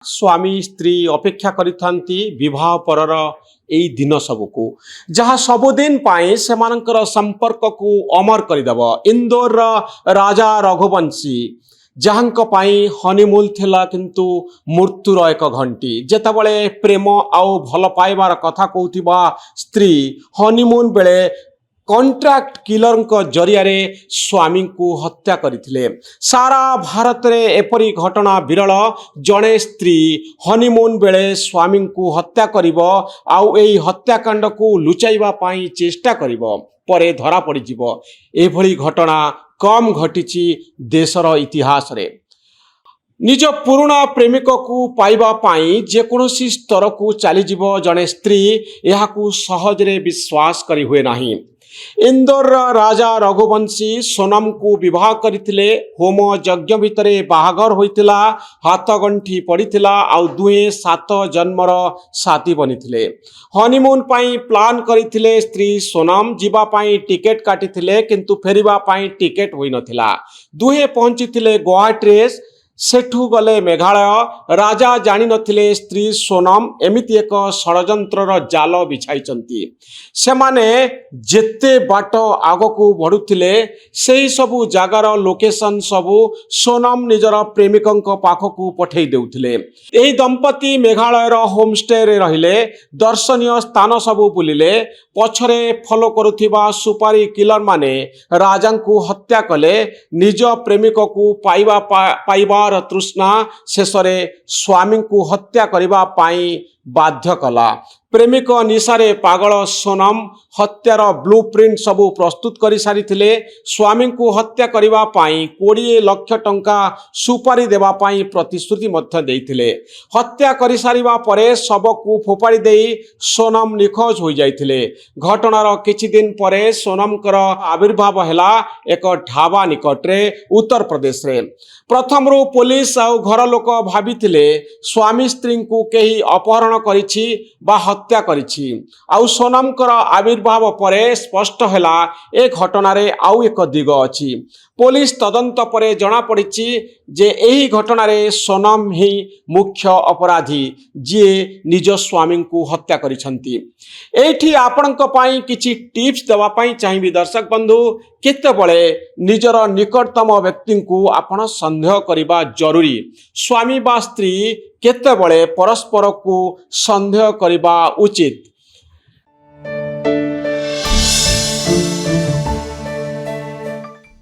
स्वामी स्त्री अपेक्षा करिथांती विवाह परर एई दिन सबको जहाँ सबुदिन पाई सेमानंकर संपर्क को अमर करदेव। इंदौर राजा रघुवंशी जहाँक पाई हनीमून थिला किंतु मृत्युर एक घंटी जेतेबळे प्रेम आउ भल पाइबार कथा कहूथिबा स्त्री हनीमून बेले कॉन्ट्रैक्ट किलर जरिया स्वामी को हत्या करथिले। सारा भारत रे एपरी घटना विरल। जड़े स्त्री हनीमून बेले स्वामी को हत्या करिवो आउ एई हत्याकांड को लुचाइबा पाई चेष्टा करिवो परे धरा पड़ी जिवो। एभली घटना कम घटिची देशर इतिहास रे। निज पुराना प्रेमिक को पाइबा पाई जेकोसी स्तर को चलीजिव जड़े स्त्री यह सहजरे विश्वास करी हुए नहीं। इंदौर राजा रघुवंशी सोनम को विवाह करथिले। होम यज्ञ भितरे बाहागर होइतिला, हाथ गंठी पड़िथिला आउ दुहे 7 जन्मर साथी बनिथिले। हनीमून पाई प्लान करथिले। स्त्री सोनम जीवा पाई टिकेट काटिथिले किंतु फेरिबा पाई टिकेट होई नथिला। दुहे पहुंचीथिले गुवाहाटी। सेठू गले मेघालय। राजा जानी नथिले स्त्री सोनम एमिति एक षडयंत्रर जाल बिछाइचंती। सेमाने जेते बाट आगकू बढ़ुथिले सेही सबु जागार लोकेशन सबु सोनम निजर प्रेमिकंक पाखकू पठेई देउथिले। एही दंपति मेघालयर होमस्टे रे रहिले। दर्शनीय स्थान सबु बुलिले। पछरे फॉलो करुथिबा सुपारी किलर माने राजा को हत्या कले। निज प्रेमिक को पाइबा तृष्णा शेषरे स्वामी को हत्या करिबा पाई बाध्य कला। प्रेमिक निशारे पागल सोनम हत्यार ब्लूप्रिंट सबू प्रस्तुत कर सारी। स्वामी को हत्या करिबा पाई 20 लाख टंका सुपारी देवा पाई प्रतिश्रुति मध्य देइथिले। हत्या करि सारिबा परे शव को फोपाड़ी देई सोनम निखोज हो जाइथिले। घटनार किछि दिन परे सोनमकर आविर्भाव हैला एक ढाबा निकटरे उत्तर प्रदेश रे। प्रथमरु पुलिस आउ घर लोक भाबिथिले स्वामी स्त्री को केही अपहरण करिछि बा हत्या करिछि। आउ सोनमकर आविर्भाव परे स्पष्ट हैला ए घटना रे आउ एक दिग अछि। पुलिस तदंत परे जना पड़िछि जे एही घटना रे सोनम ही मुख्य अपराधी जे निज स्वामी को हत्या करिसंती। एठी आपणक पाई किछि टिप्स देवा पाई चाहिबी दर्शक बंधु। केतेबळे निजर निकटतम व्यक्ति को आपण संदेह करिबा जरूरी। स्वामी बा स्त्री केतेबळे परस्पर को संदेह करिबा उचित।